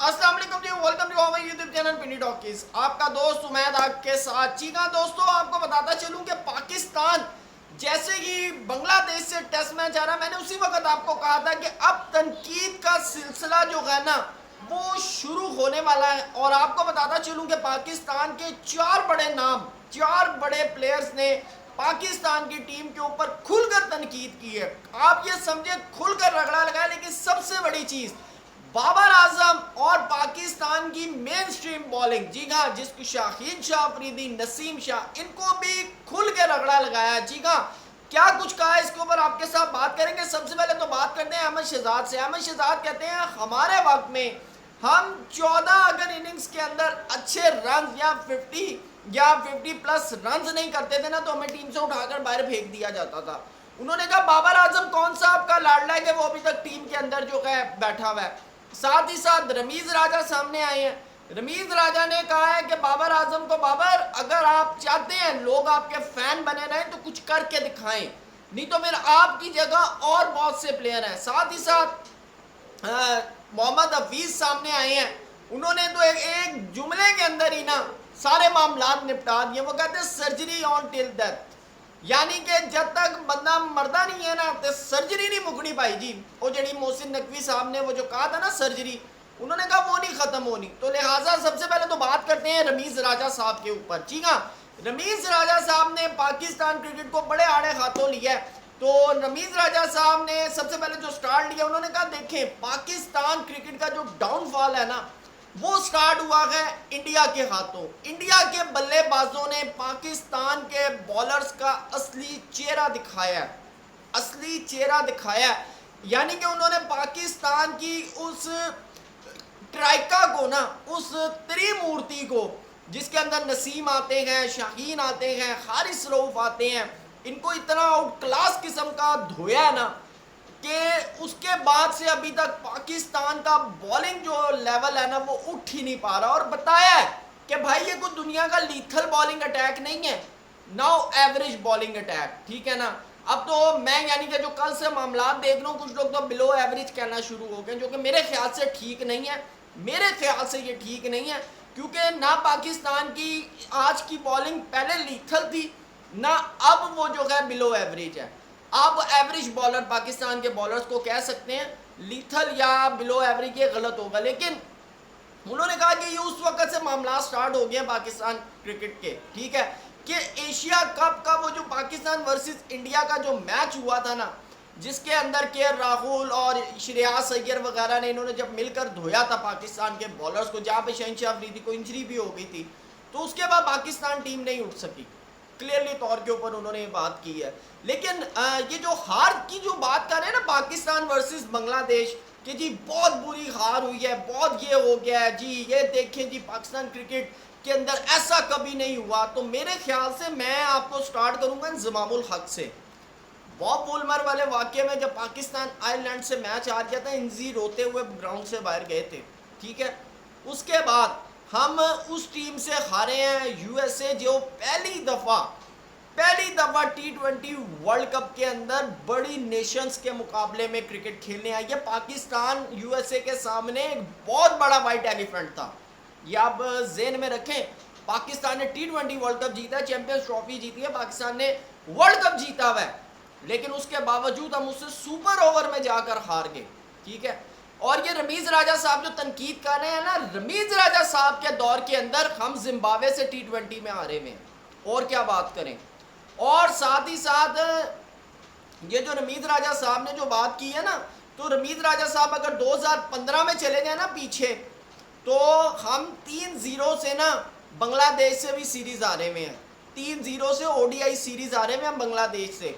अस्सलाम वालेकुम जी, welcome to our YouTube channel Pinni talkies. आपका दोस्त उमैद आपके साथ। जी हाँ दोस्तों, आपको बताता चलूं कि पाकिस्तान जैसे ही बांग्लादेश से टेस्ट मैच आ रहा, मैंने उसी वक्त आपको कहा था कि अब तनकीद का सिलसिला जो है ना वो शुरू होने वाला है। और आपको बताता चलूं कि पाकिस्तान के चार बड़े प्लेयर्स ने पाकिस्तान की टीम के ऊपर खुलकर तनकीद की है। आप ये समझे खुलकर रगड़ा लगाया। लेकिन सबसे बड़ी चीज, बाबर आजम और पाकिस्तान की मेन स्ट्रीम बॉलिंग, जी हाँ, जिसकी शाहीन शाह अफरीदी, नसीम शाह, इनको भी खुल के रगड़ा लगाया। जी हाँ, क्या कुछ कहा इसके ऊपर आपके साथ बात करेंगे। सबसे पहले तो बात करते हैं अहमद शहजाद से। अहमद शहजाद कहते हैं हमारे वक्त में हम 14 अगर इनिंग्स के अंदर अच्छे रन या 50 प्लस रन नहीं करते थे ना, तो हमें टीम से उठाकर बाहर फेंक दिया जाता था। उन्होंने कहा बाबर आजम कौन सा आपका लाडला है कि वो अभी तक टीम के अंदर जो है बैठा हुआ है। साथ ही साथ रमीज राजा सामने आए हैं। रमीज राजा ने कहा है कि बाबर आजम को, बाबर अगर आप चाहते हैं लोग आपके फैन बने रहें तो कुछ करके दिखाएं, नहीं तो फिर आपकी जगह और बहुत से प्लेयर हैं। साथ ही साथ मोहम्मद हफीज सामने आए हैं। उन्होंने तो एक जुमले के अंदर ही ना सारे मामला निपटा दिए। वो कहते हैं सर्जरी ऑन टिल डेथ, यानी कि जब तक बंदा मरदा नहीं है ना तो सर्जरी नहीं मुकनी पाई जी। वो जड़ी मोहसिन नकवी साहब ने वो जो कहा था ना सर्जरी, उन्होंने कहा वो नहीं खत्म होनी। तो लिहाजा सबसे पहले तो बात करते हैं रमीज राजा साहब के ऊपर। जी हाँ, रमीज राजा साहब ने पाकिस्तान क्रिकेट को बड़े आड़े हाथों लिया है। तो रमीज राजा साहब ने सबसे पहले जो स्टार्ट लिया, उन्होंने कहा देखें पाकिस्तान क्रिकेट का जो डाउनफॉल है ना वो स्टार्ट हुआ है इंडिया के हाथों। इंडिया के बल्लेबाजों ने पाकिस्तान के बॉलर्स का असली चेहरा दिखाया है। यानी कि उन्होंने पाकिस्तान की उस ट्राइका को ना, उस त्रिमूर्ति को जिसके अंदर नसीम आते हैं, शाहीन आते हैं, हारिस रऊफ आते हैं, इनको इतना आउट क्लास किस्म का धोया ना कि उसके बाद से अभी तक पाकिस्तान का बॉलिंग जो लेवल है ना वो उठ ही नहीं पा रहा। और बताया है कि भाई ये कोई दुनिया का लीथल बॉलिंग अटैक नहीं है, नाउ एवरेज बॉलिंग अटैक, ठीक है ना। अब तो मैं यानी कि जो कल से मामला देख रहा हूँ, कुछ लोग तो बिलो एवरेज कहना शुरू हो गए, जो कि मेरे ख्याल से ठीक नहीं है। मेरे ख्याल से ये ठीक नहीं है, क्योंकि ना पाकिस्तान की आज की बॉलिंग पहले लीथल थी, ना अब वो जो है बिलो एवरेज है। आप एवरेज बॉलर पाकिस्तान के बॉलर्स को कह सकते हैं, लीथल या बिलो एवरेज ये गलत होगा। लेकिन उन्होंने कहा कि ये उस वक्त से मामला स्टार्ट हो गया पाकिस्तान क्रिकेट के, ठीक है, कि एशिया कप का वो जो पाकिस्तान वर्सेस इंडिया का जो मैच हुआ था ना, जिसके अंदर के राहुल और श्रेयास अय्यर वगैरह ने इन्होंने जब मिलकर धोया था पाकिस्तान के बॉलर्स को, जहाँ पे शहनशाह अफरीदी को इंजरी भी हो गई थी, तो उसके बाद पाकिस्तान टीम नहीं उठ सकी। क्लियरली तौर के ऊपर उन्होंने ये बात की है। लेकिन ये जो हार की जो बात कर रहे हैं ना पाकिस्तान वर्सेस बांग्लादेश, कि जी बहुत बुरी हार हुई है, बहुत ये हो गया है जी, ये देखें जी पाकिस्तान क्रिकेट के अंदर ऐसा कभी नहीं हुआ। तो मेरे ख्याल से मैं आपको स्टार्ट करूंगा इंजमामुल हक से। बॉब वुलमर वाले वाक्य में जब पाकिस्तान आयरलैंड से मैच हार गया था, इंजी रोते हुए ग्राउंड से बाहर गए थे, ठीक है। उसके बाद हम उस टीम से हारे हैं, यूएसए, जो पहली दफा T20 वर्ल्ड कप के अंदर बड़ी नेशंस के मुकाबले में क्रिकेट खेलने आई है। पाकिस्तान यूएसए के सामने एक बहुत बड़ा वाइट एलिफेंट था, ये आप जेन में रखें। पाकिस्तान ने T20 वर्ल्ड कप जीता है, चैंपियंस ट्रॉफी जीती है, पाकिस्तान ने वर्ल्ड कप जीता हुआ है, लेकिन उसके बावजूद हम उससे सुपर ओवर में जाकर हार गए, ठीक है। और ये रमीज राजा साहब जो तनकीद कर रहे हैं ना, रमीज राजा साहब के दौर के अंदर हम जिम्बाब्वे से T20 में हारे में, और क्या बात करें। और साथ ही साथ ये जो रमीज राजा साहब ने जो बात की है ना, तो रमीज राजा साहब अगर 2015 में चले जाए ना पीछे, तो हम 3-0 से ना बांग्लादेश से भी सीरीज हारे में हैं। 3-0 से ODI सीरीज हारे में हम बांग्लादेश से,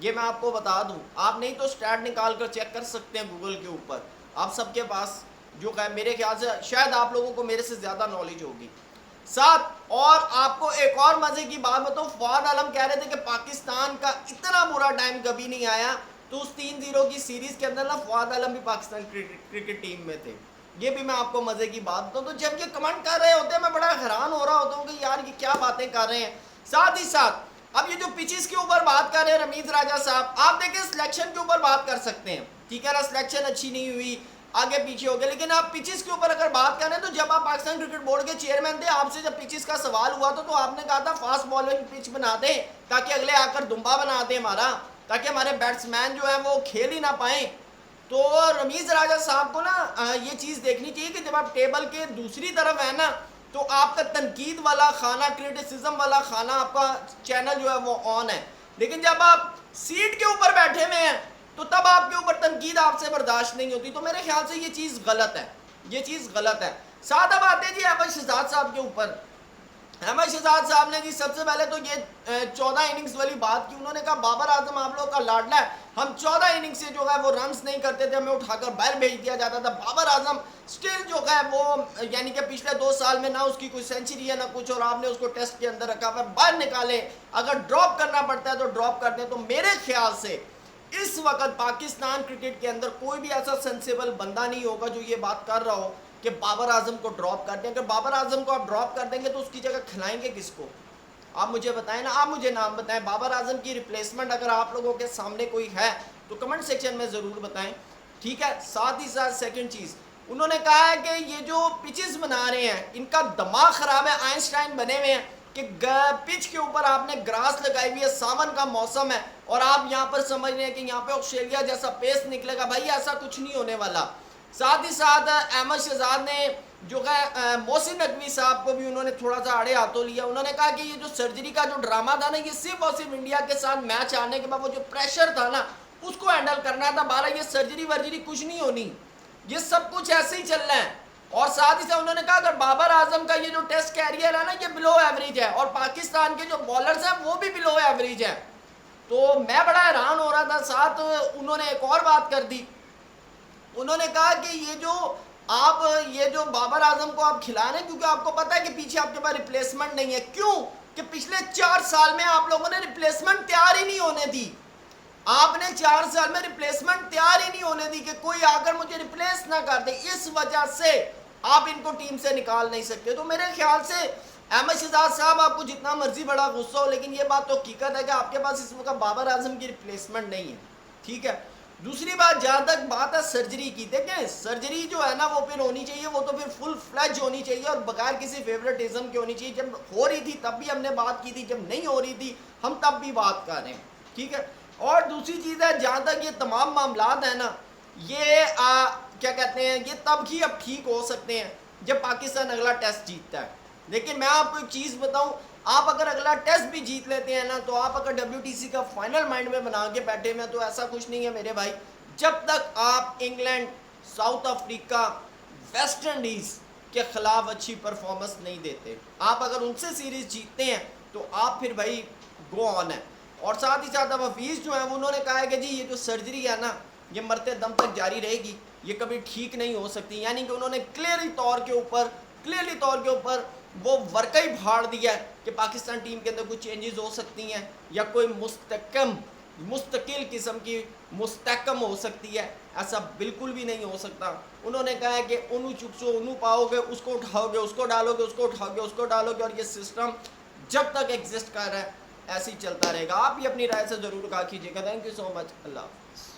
ये मैं आपको बता दूं। आप नहीं तो स्टैट निकाल कर चेक कर सकते हैं गूगल के ऊपर, आप सबके पास जो है, मेरे ख्याल से शायद आप लोगों को मेरे से ज़्यादा नॉलेज होगी। साथ और आपको एक और मज़े की बात बताऊं, फवाद आलम कह रहे थे कि पाकिस्तान का इतना बुरा टाइम कभी नहीं आया। तो उस 3-0 की सीरीज़ के अंदर ना फवाद आलम भी पाकिस्तान क्रिकेट टीम में थे, ये भी मैं आपको मज़े की बात बताऊँ। तो जब ये कमेंट कर रहे होते हैं मैं बड़ा हैरान हो रहा होता हूँ कि यार ये क्या बातें कर रहे हैं। साथ ही साथ अब ये जो पिचेस के ऊपर बात कर रहे हैं रमीज राजा साहब, आप देखें सिलेक्शन के ऊपर बात कर सकते हैं, ठीक है ना। सिलेक्शन अच्छी नहीं हुई, आगे पीछे हो गए। लेकिन आप पिचेस के ऊपर अगर बात करें तो जब आप पाकिस्तान क्रिकेट बोर्ड के चेयरमैन थे, आपसे जब पिचेस का सवाल हुआ तो आपने कहा था फास्ट बॉलिंग पिच बना दें ताकि अगले आकर दुम्बा बना दें हमारा, ताकि हमारे बैट्समैन जो है वो खेल ही ना पाए। तो रमीज़ राजा साहब को ना ये चीज़ देखनी चाहिए कि जब आप टेबल के दूसरी तरफ है ना तो आपका तनकीद वाला खाना, क्रिटिसिज्म वाला खाना, आपका चैनल जो है वो ऑन है। लेकिन जब आप सीट के ऊपर बैठे हुए हैं तो तब आपके ऊपर तनकीद आपसे बर्दाश्त नहीं होती। तो मेरे ख्याल से ये चीज़ गलत है, ये चीज़ गलत है। साथ अब आते हैं जी अहमद शहजाद साहब के ऊपर। अहमद शहजाद साहब ने जी सबसे पहले तो ये 14 इनिंग्स वाली बात की। उन्होंने कहा बाबर आजम आप लोग का लाडला है, हम 14 इनिंग से जो है वो रन्स नहीं करते थे, हमें उठाकर बाहर भेज दिया जाता था। बाबर आजम स्टिल जो है वो यानी कि पिछले 2 साल में ना उसकी कोई सेंचुरी है ना कुछ, और आपने उसको टेस्ट के अंदर रखा हुआ, बाहर निकाले, अगर ड्रॉप करना पड़ता है तो ड्रॉप कर दें। तो मेरे ख्याल से इस वक्त पाकिस्तान क्रिकेट के अंदर कोई भी ऐसा सेंसेबल बंदा नहीं होगा जो ये बात कर रहा हो कि बाबर आजम को ड्रॉप कर दें। अगर बाबर आजम को आप ड्रॉप कर देंगे तो उसकी जगह खिलाएंगे किसको? आप मुझे बताएं ना, आप मुझे नाम बताएं। बाबर आजम की रिप्लेसमेंट अगर आप लोगों के सामने कोई है तो कमेंट सेक्शन में ज़रूर बताएं, ठीक है। साथ ही साथ सेकंड चीज़, उन्होंने कहा है कि ये जो पिचेस बना रहे हैं इनका दिमाग ख़राब है, आइंस्टाइन बने हुए हैं कि पिच के ऊपर आपने ग्रास लगाई हुई है, सावन का मौसम है और आप यहाँ पर समझ रहे हैं कि यहाँ पे ऑस्ट्रेलिया जैसा पेस निकलेगा। भाई ऐसा कुछ नहीं होने वाला। साथ ही साथ अहमद शहजाद ने जो है मोहसिन नकवी साहब को भी उन्होंने थोड़ा सा आड़े हाथों लिया। उन्होंने कहा कि ये जो सर्जरी का जो ड्रामा था ना, ये सिर्फ और सिर्फ इंडिया के साथ मैच आने के बाद वो जो प्रेशर था ना उसको हैंडल करना था। 12 ये सर्जरी वर्जरी कुछ नहीं होनी, ये सब कुछ ऐसे ही चलना है। और साथ ही साथ उन्होंने कहा अगर बाबर आजम का ये जो टेस्ट कैरियर है ना ये बिलो एवरेज है और पाकिस्तान के जो बॉलर्स हैं वो भी बिलो एवरेज है। तो मैं बड़ा हैरान हो रहा था। साथ उन्होंने एक और बात कर दी, उन्होंने कहा कि ये जो बाबर आजम को आप खिला रहे हैं क्योंकि आपको पता है कि पीछे आपके पास रिप्लेसमेंट नहीं है। क्यों? कि पिछले 4 साल में आप लोगों ने रिप्लेसमेंट तैयार ही नहीं होने दी। आपने 4 साल में रिप्लेसमेंट तैयार ही नहीं होने दी कि कोई आकर मुझे रिप्लेस ना कर दे। इस वजह से आप इनको टीम से निकाल नहीं सकते। तो मेरे ख्याल से अहमद शहजाद साहब आपको जितना मर्जी बड़ा गुस्सा हो, लेकिन ये बात तो हकीकत है कि आपके पास इस वक्त बाबर आजम की रिप्लेसमेंट नहीं है, ठीक है। दूसरी बात, जहाँ तक बात है सर्जरी की, देखें सर्जरी जो है ना वो फिर होनी चाहिए, वो तो फिर फुल फ्लैज होनी चाहिए और बगैर किसी फेवरेटिज्म की होनी चाहिए। जब हो रही थी तब भी हमने बात की थी, जब नहीं हो रही थी हम तब भी बात कर रहे हैं, ठीक है। और दूसरी चीज़ है, जहाँ तक ये तमाम मामलात है ना, ये क्या कहते हैं, ये तब ही अब ठीक हो सकते हैं जब पाकिस्तान अगला टेस्ट जीतता है। लेकिन मैं आपको एक चीज़ बताऊं, आप अगर अगला टेस्ट भी जीत लेते हैं ना, तो आप अगर WTC का फाइनल माइंड में बना के बैठे में, तो ऐसा कुछ नहीं है मेरे भाई। जब तक आप England, south Africa, West Indies के ख़िलाफ़ अच्छी परफॉर्मेंस नहीं देते, आप अगर उनसे सीरीज़ जीतते हैं तो आप फिर भाई गो ऑन है। और साथ ही साथ अब हफीज़ जो है उन्होंने कहा है कि जी ये जो सर्जरी है ना ये मरते दम तक जारी रहेगी, ये कभी ठीक नहीं हो सकती। यानी कि उन्होंने क्लियरली तौर के ऊपर वो वर्कई फाड़ दिया है कि पाकिस्तान टीम के अंदर कुछ चेंजेस हो सकती हैं या कोई मुस्तकिल किस्म की मुस्तकम हो सकती है। ऐसा बिल्कुल भी नहीं हो सकता। उन्होंने कहा है कि उन्नू चुपसो उन्नू पाओगे, उसको उठाओगे, उसको डालोगे, उसको उठाओगे, उसको डालोगे, और ये सिस्टम जब तक एग्जिस्ट कर रहा है ऐसे ही चलता रहेगा। आप भी अपनी राय से ज़रूर कहा कीजिएगा। Thank you so much. अल्लाह हाफ़िज़।